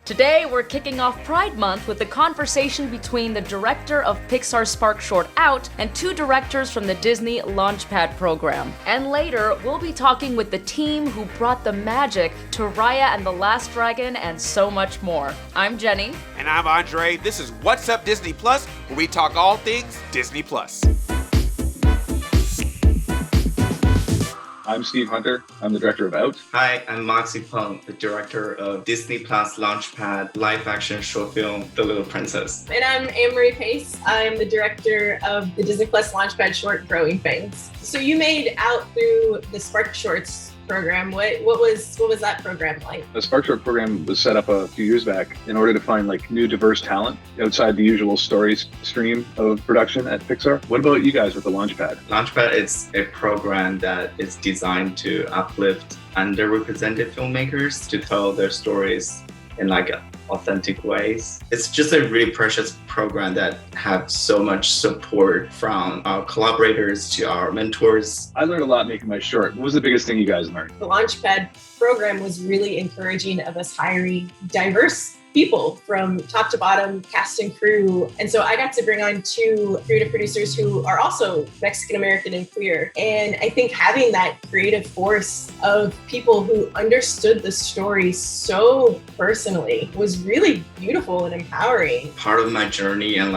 Today, we're kicking off Pride Month with a conversation between the director of Pixar's Spark Short Out and two directors from the Disney Launchpad program. And later, we'll be talking with the team who brought the magic to Raya and the Last Dragon and so much more. I'm Jenny. And I'm Andre. This is What's Up Disney Plus, where we talk all things Disney Plus. I'm Steve Hunter. I'm the director of Out. Hi, I'm Moxie Peng, the director of Disney Plus Launchpad live-action short film, The Little Princess. And I'm Anne-Marie Pace. I'm the director of the Disney Plus Launchpad short, Growing Fangs. So you made Out through the Spark Shorts program. What was that program like? The Spark Short program was set up a few years back in order to find new diverse talent outside the usual stories stream of production at Pixar. What about you guys with the Launchpad? Launchpad is a program that is designed to uplift underrepresented filmmakers to tell their stories in authentic ways. It's just a really precious program that have so much support from our collaborators to our mentors. I learned a lot making my short. What was the biggest thing you guys learned? The Launchpad program was really encouraging of us hiring diverse people from top to bottom, cast and crew. And so I got to bring on two creative producers who are also Mexican-American and queer. And I think having that creative force of people who understood the story so personally was really beautiful and empowering. Part of my journey and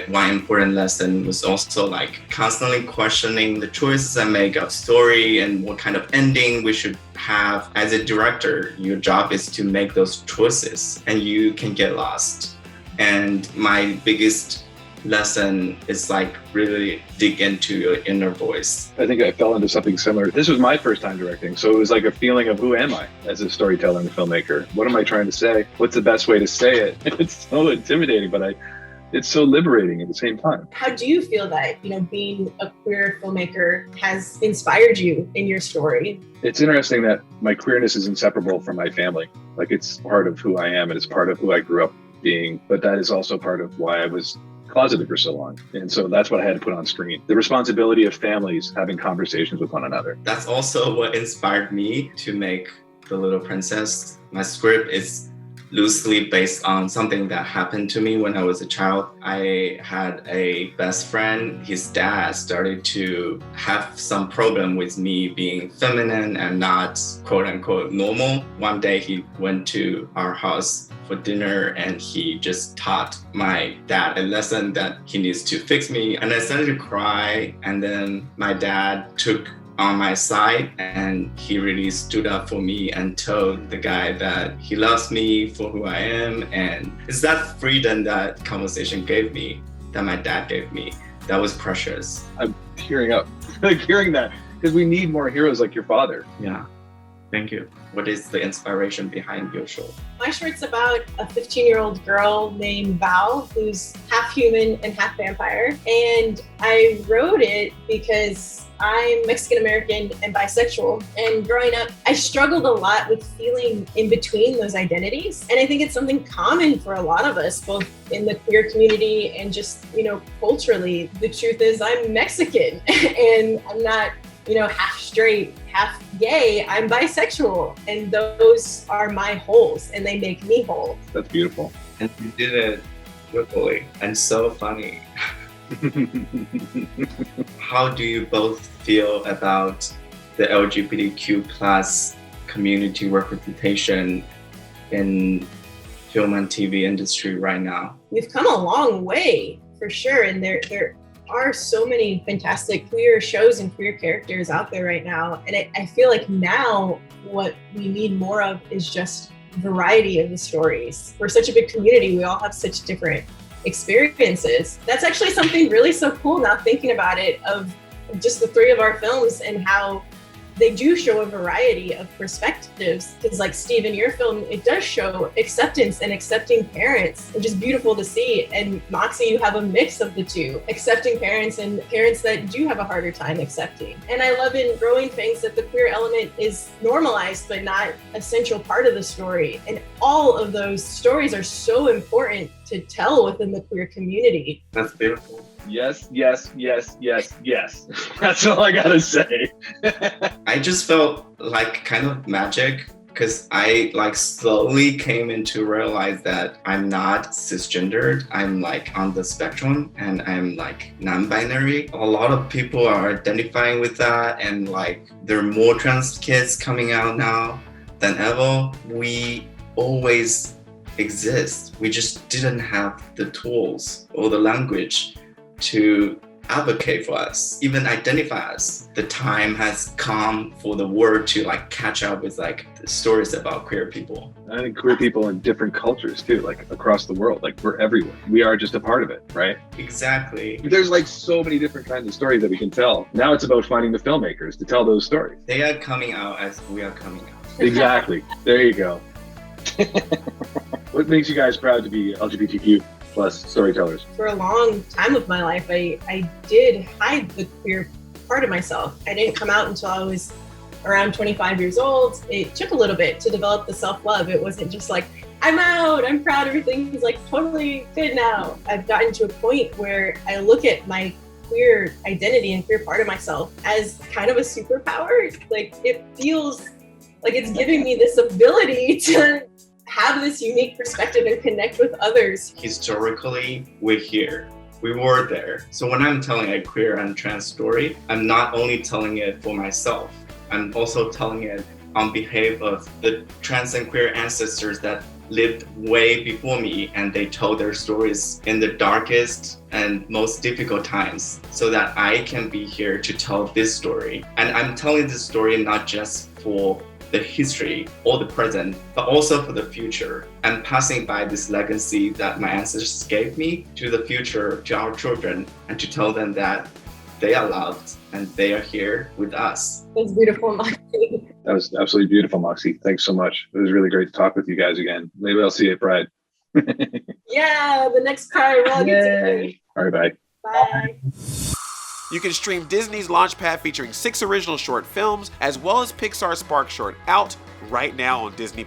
one important lesson was also constantly questioning the choices I make of story and what kind of ending we should have. As a director, your job is to make those choices and you can get lost. And my biggest lesson is really dig into your inner voice. I think I fell into something similar. This was my first time directing, so it was like a feeling of who am I as a storyteller and a filmmaker? What am I trying to say? What's the best way to say it? It's so intimidating, but it's so liberating at the same time. How do you feel that, being a queer filmmaker has inspired you in your story? It's interesting that my queerness is inseparable from my family. It's part of who I am and it's part of who I grew up being, but that is also part of why I was closeted for so long. And so that's what I had to put on screen. The responsibility of families having conversations with one another. That's also what inspired me to make The Little Princess. My script is loosely based on something that happened to me when I was a child. I had a best friend. His dad started to have some problem with me being feminine and not quote unquote normal. One day he went to our house for dinner and he just taught my dad a lesson that he needs to fix me. And I started to cry. And then my dad took on my side and he really stood up for me and told the guy that he loves me for who I am. And it's that freedom that conversation gave me, that my dad gave me, that was precious. I'm tearing up hearing that, because we need more heroes like your father. Yeah, thank you. What is the inspiration behind your show? My short's about a 15-year-old girl named Val who's half human and half vampire. And I wrote it because I'm Mexican-American and bisexual. And growing up, I struggled a lot with feeling in between those identities. And I think it's something common for a lot of us, both in the queer community and just, culturally. The truth is I'm Mexican and I'm not, half straight, half gay. I'm bisexual. And those are my holes and they make me whole. That's beautiful. And you did it beautifully and so funny. How do you both feel about the LGBTQ plus community representation in film and TV industry right now? We've come a long way for sure. And there are so many fantastic queer shows and queer characters out there right now. And I feel like now what we need more of is just variety of the stories. We're such a big community. We all have such different experiences. That's actually something really so cool now thinking about it, of just the three of our films and how they do show a variety of perspectives. Because Steve, in your film, it does show acceptance and accepting parents, which is beautiful to see. And Moxie, you have a mix of the two, accepting parents and parents that do have a harder time accepting. And I love in Growing Fangs that the queer element is normalized, but not an essential part of the story. And all of those stories are so important to tell within the queer community. That's beautiful. Yes. That's all I gotta say. I just felt like kind of magic because I like slowly came into realize that I'm not cisgendered. I'm like on the spectrum and I'm like non-binary. A lot of people are identifying with that, and like there are more trans kids coming out now than ever. We always exist. We just didn't have the tools or the language to advocate for us, even identify us. The time has come for the world to like catch up with like the stories about queer people. I think queer people in different cultures too, like across the world, like we're everywhere. We are just a part of it, right? Exactly. There's like so many different kinds of stories that we can tell. Now it's about finding the filmmakers to tell those stories. They are coming out as we are coming out. Exactly. There you go. What makes you guys proud to be LGBTQ plus storytellers? For a long time of my life, I did hide the queer part of myself. I didn't come out until I was around 25 years old. It took a little bit to develop the self-love. It wasn't just like, I'm out, I'm proud, everything's like totally good now. I've gotten to a point where I look at my queer identity and queer part of myself as kind of a superpower. Like it feels like it's giving me this ability to have this unique perspective and connect with others. Historically, we're here. We were there. So when I'm telling a queer and trans story, I'm not only telling it for myself, I'm also telling it on behalf of the trans and queer ancestors that lived way before me, and they told their stories in the darkest and most difficult times, so that I can be here to tell this story. And I'm telling this story not just for the history or the present, but also for the future. I'm passing by this legacy that my ancestors gave me to the future, to our children, and to tell them that they are loved and they are here with us. That's beautiful, Moxie. That was absolutely beautiful, Moxie. Thanks so much. It was really great to talk with you guys again. Maybe I'll see you at Pride. Yeah, the next Pride. Well, Yay. All right, bye. Bye. You can stream Disney's Launchpad featuring 6 original short films, as well as Pixar's Spark Short out right now on Disney+.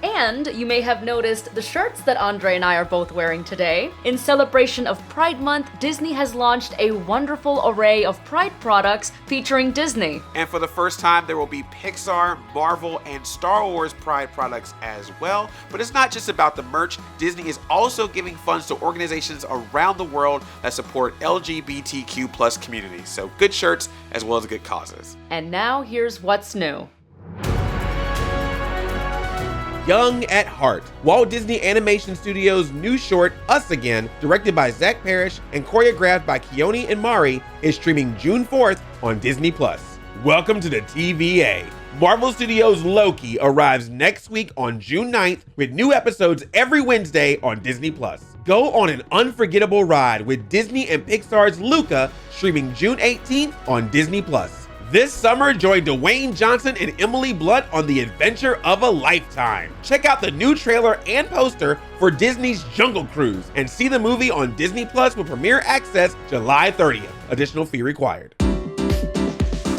And you may have noticed the shirts that Andre and I are both wearing today. In celebration of Pride Month, Disney has launched a wonderful array of Pride products featuring Disney. And for the first time, there will be Pixar, Marvel, and Star Wars Pride products as well. But it's not just about the merch. Disney is also giving funds to organizations around the world that support LGBTQ plus communities. So good shirts as well as good causes. And now here's what's new. Young at heart, Walt Disney Animation Studios' new short, Us Again, directed by Zach Parrish and choreographed by Keone and Mari, is streaming June 4th on Disney+. Welcome to the TVA. Marvel Studios' Loki arrives next week on June 9th with new episodes every Wednesday on Disney+. Go on an unforgettable ride with Disney and Pixar's Luca, streaming June 18th on Disney+. This summer, join Dwayne Johnson and Emily Blunt on the adventure of a lifetime. Check out the new trailer and poster for Disney's Jungle Cruise and see the movie on Disney Plus with premiere access July 30th. Additional fee required.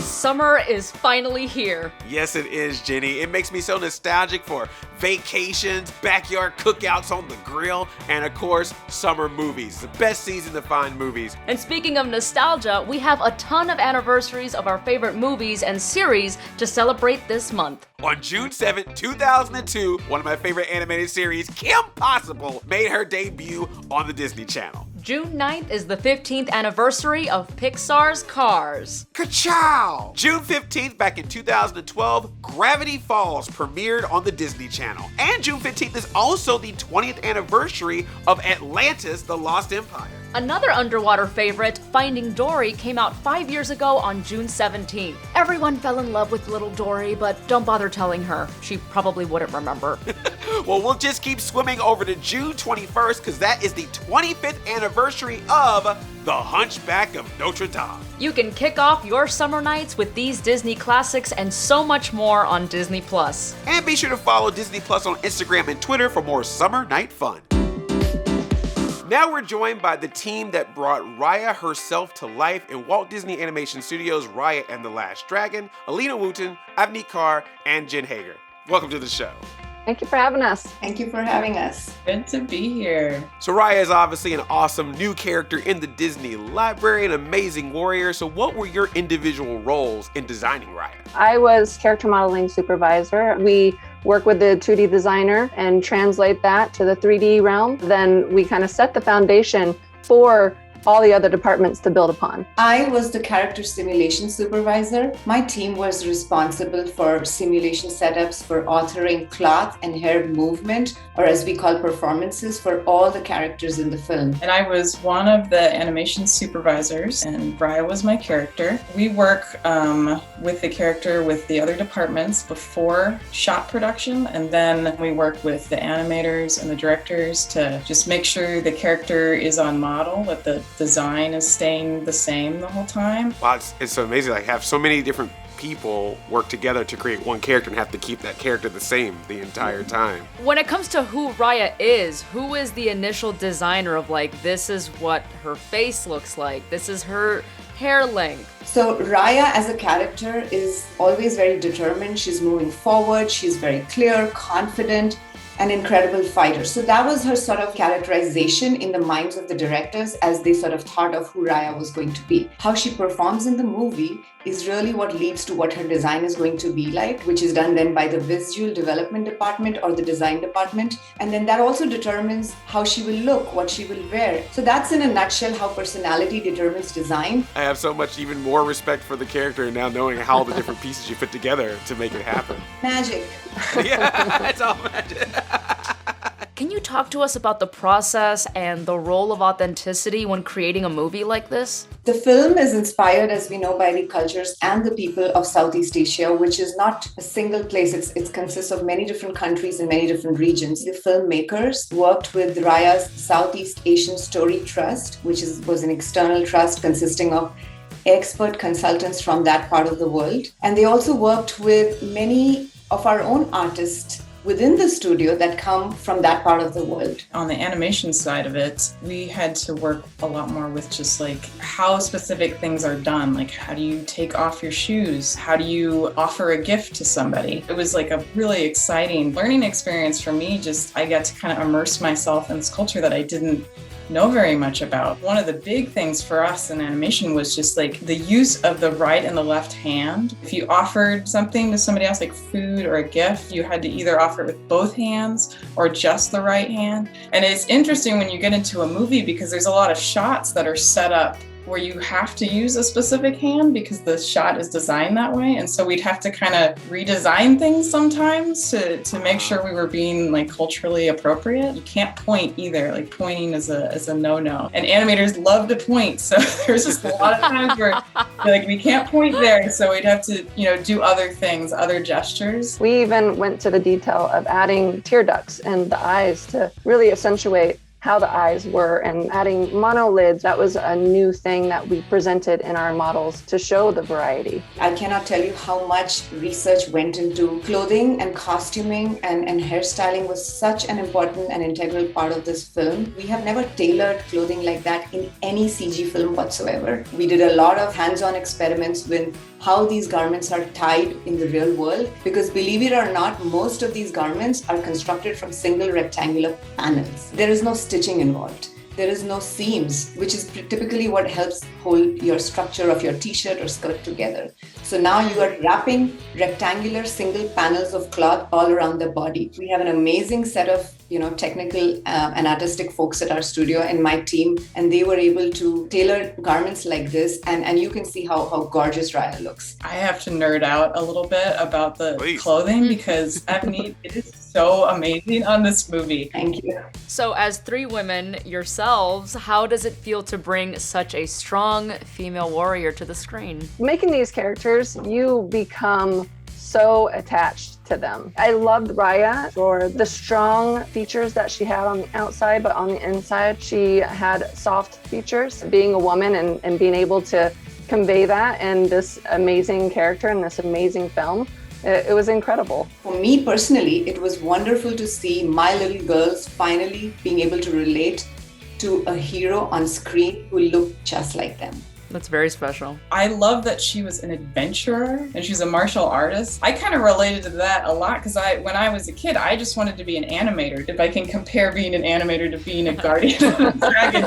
Summer is finally here. Yes, it is, Jenny. It makes me so nostalgic for vacations, backyard cookouts on the grill, and of course, summer movies. The best season to find movies. And speaking of nostalgia, we have a ton of anniversaries of our favorite movies and series to celebrate this month. On June 7th, 2002, one of my favorite animated series, Kim Possible, made her debut on the Disney Channel. June 9th is the 15th anniversary of Pixar's Cars. Ka-chow! June 15th, back in 2012, Gravity Falls premiered on the Disney Channel. And June 15th is also the 20th anniversary of Atlantis, The Lost Empire. Another underwater favorite, Finding Dory, came out 5 years ago on June 17th. Everyone fell in love with little Dory, but don't bother telling her. She probably wouldn't remember. Well, we'll just keep swimming over to June 21st because that is the 25th anniversary of The Hunchback of Notre Dame. You can kick off your summer nights with these Disney classics and so much more on Disney+. And be sure to follow Disney Plus on Instagram and Twitter for more summer night fun. Now we're joined by the team that brought Raya herself to life in Walt Disney Animation Studios' Raya and the Last Dragon, Alina Wooten, Avneet Kaur, and Jen Hager. Welcome to the show. Thank you for having us. Thank you for having us. Good to be here. So Raya is obviously an awesome new character in the Disney library, an amazing warrior. So what were your individual roles in designing Raya? I was character modeling supervisor. We work with the 2D designer and translate that to the 3D realm. Then we kind of set the foundation for all the other departments to build upon. I was the character simulation supervisor. My team was responsible for simulation setups, for authoring cloth and hair movement, or as we call performances, for all the characters in the film. And I was one of the animation supervisors, and Raya was my character. We work with the character with the other departments before shot production, and then we work with the animators and the directors to just make sure the character is on model, that the design is staying the same the whole time. Wow, it's so amazing. Like, have so many different people work together to create one character and have to keep that character the same the entire time. When it comes to who Raya is, who is the initial designer of, like, this is what her face looks like, this is her hair length? So Raya as a character is always very determined. She's moving forward. She's very clear, confident, an incredible fighter. So that was her sort of characterization in the minds of the directors as they sort of thought of who Raya was going to be. How she performs in the movie is really what leads to what her design is going to be like, which is done then by the visual development department or the design department. And then that also determines how she will look, what she will wear. So that's in a nutshell how personality determines design. I have so much even more respect for the character now, knowing how the different pieces you put together to make it happen. Magic. Yeah, it's all magic. Can you talk to us about the process and the role of authenticity when creating a movie like this? The film is inspired, as we know, by the cultures and the people of Southeast Asia, which is not a single place. It consists of many different countries and many different regions. The filmmakers worked with Raya's Southeast Asian Story Trust, which was an external trust consisting of expert consultants from that part of the world. And they also worked with many of our own artists within the studio that come from that part of the world. On the animation side of it, we had to work a lot more with just like how specific things are done. Like, how do you take off your shoes? How do you offer a gift to somebody? It was like a really exciting learning experience for me. I got to kind of immerse myself in this culture that I didn't know very much about. One of the big things for us in animation was just like the use of the right and the left hand. If you offered something to somebody else, like food or a gift, you had to either offer it with both hands or just the right hand. And it's interesting when you get into a movie because there's a lot of shots that are set up where you have to use a specific hand because the shot is designed that way. And so we'd have to kind of redesign things sometimes to make sure we were being like culturally appropriate. You can't point either. Like pointing is a no-no. And animators love to point. So there's just a lot of times where like we can't point there. So we'd have to, do other things, other gestures. We even went to the detail of adding tear ducts and the eyes to really accentuate how the eyes were, and adding monolids. That was a new thing that we presented in our models to show the variety. I cannot tell you how much research went into clothing and costuming and hairstyling was such an important and integral part of this film. We have never tailored clothing like that in any CG film whatsoever. We did a lot of hands-on experiments with how these garments are tied in the real world, because believe it or not, most of these garments are constructed from single rectangular panels. There is no stitching involved. There is no seams, which is typically what helps hold your structure of your t-shirt or skirt together. So now you are wrapping rectangular single panels of cloth all around the body. We have an amazing set of technical and artistic folks at our studio and my team, and they were able to tailor garments like this, and you can see how gorgeous Raya looks. I have to nerd out a little bit about the clothing because it is so amazing on this movie. Thank you. So as three women yourselves, how does it feel to bring such a strong female warrior to the screen? Making these characters, you become so attached to them. I loved Raya for the strong features that she had on the outside, but on the inside, she had soft features. Being a woman and being able to convey that in this amazing character in this amazing film, it was incredible. For me personally, it was wonderful to see my little girls finally being able to relate to a hero on screen who looked just like them. That's very special. I love that she was an adventurer and she's a martial artist. I kind of related to that a lot because when I was a kid, I just wanted to be an animator. If I can compare being an animator to being a guardian of the dragon.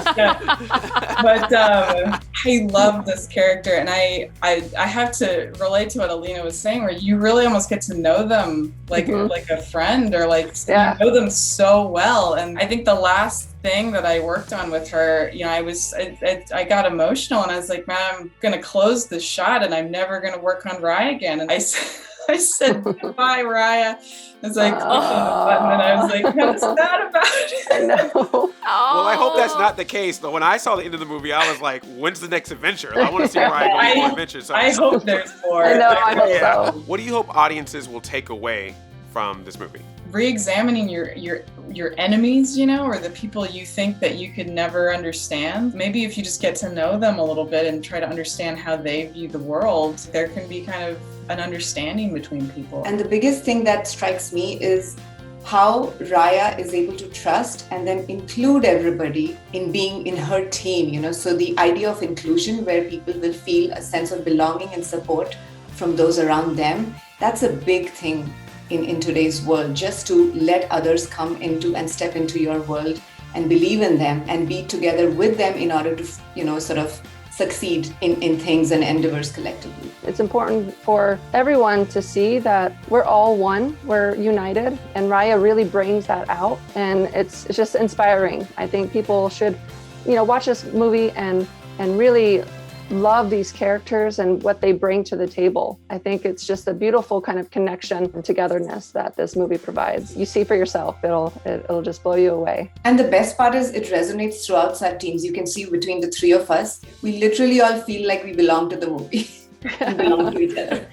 But I love this character, and I have to relate to what Alina was saying, where you really almost get to know them like a friend, or like you know them so well. And I think the last thing that I worked on with her, you know, I got emotional, and I was like, man, I'm gonna close this shot, and I'm never gonna work on Raya again. And I said goodbye, Raya. It's like click on the button, and I was like, what's that about? I know. Well, I hope that's not the case. Though when I saw the end of the movie, I was like, when's the next adventure? I want to see Raya go on more adventures. So I hope there's more. I know, I hope so. What do you hope audiences will take away from this movie? Re-examining your enemies, you know, or the people you think that you could never understand. Maybe if you just get to know them a little bit and try to understand how they view the world, there can be kind of an understanding between people. And the biggest thing that strikes me is how Raya is able to trust and then include everybody in being in her team, you know. So the idea of inclusion, where people will feel a sense of belonging and support from those around them, that's a big thing in today's world, just to let others come into and step into your world and believe in them and be together with them in order to, you know, sort of succeed in things and endeavors collectively. It's important for everyone to see that we're all one, we're united, and Raya really brings that out, and it's just inspiring. I think people should, you know, watch this movie and really love these characters and what they bring to the table. I think it's just a beautiful kind of connection and togetherness that this movie provides. You see for yourself, it'll just blow you away. And the best part is it resonates throughout our teams. You can see between the three of us, we literally all feel like we belong to the movie and belong to each other.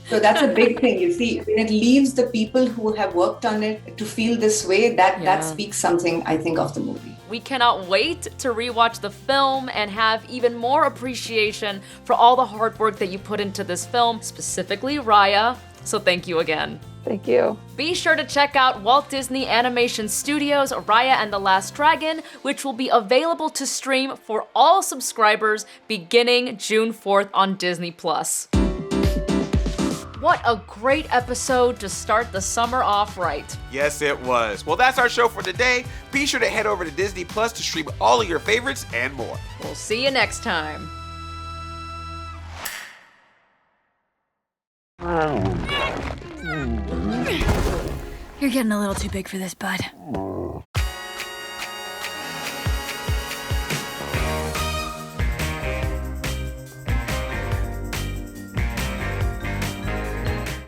So that's a big thing, you see. When it leaves the people who have worked on it to feel this way, that speaks something, I think, of the movie. We cannot wait to rewatch the film and have even more appreciation for all the hard work that you put into this film, specifically Raya. So thank you again. Thank you. Be sure to check out Walt Disney Animation Studios' Raya and the Last Dragon, which will be available to stream for all subscribers beginning June 4th on Disney+. What a great episode to start the summer off right. Yes, it was. Well, that's our show for today. Be sure to head over to Disney Plus to stream all of your favorites and more. We'll see you next time. You're getting a little too big for this, bud.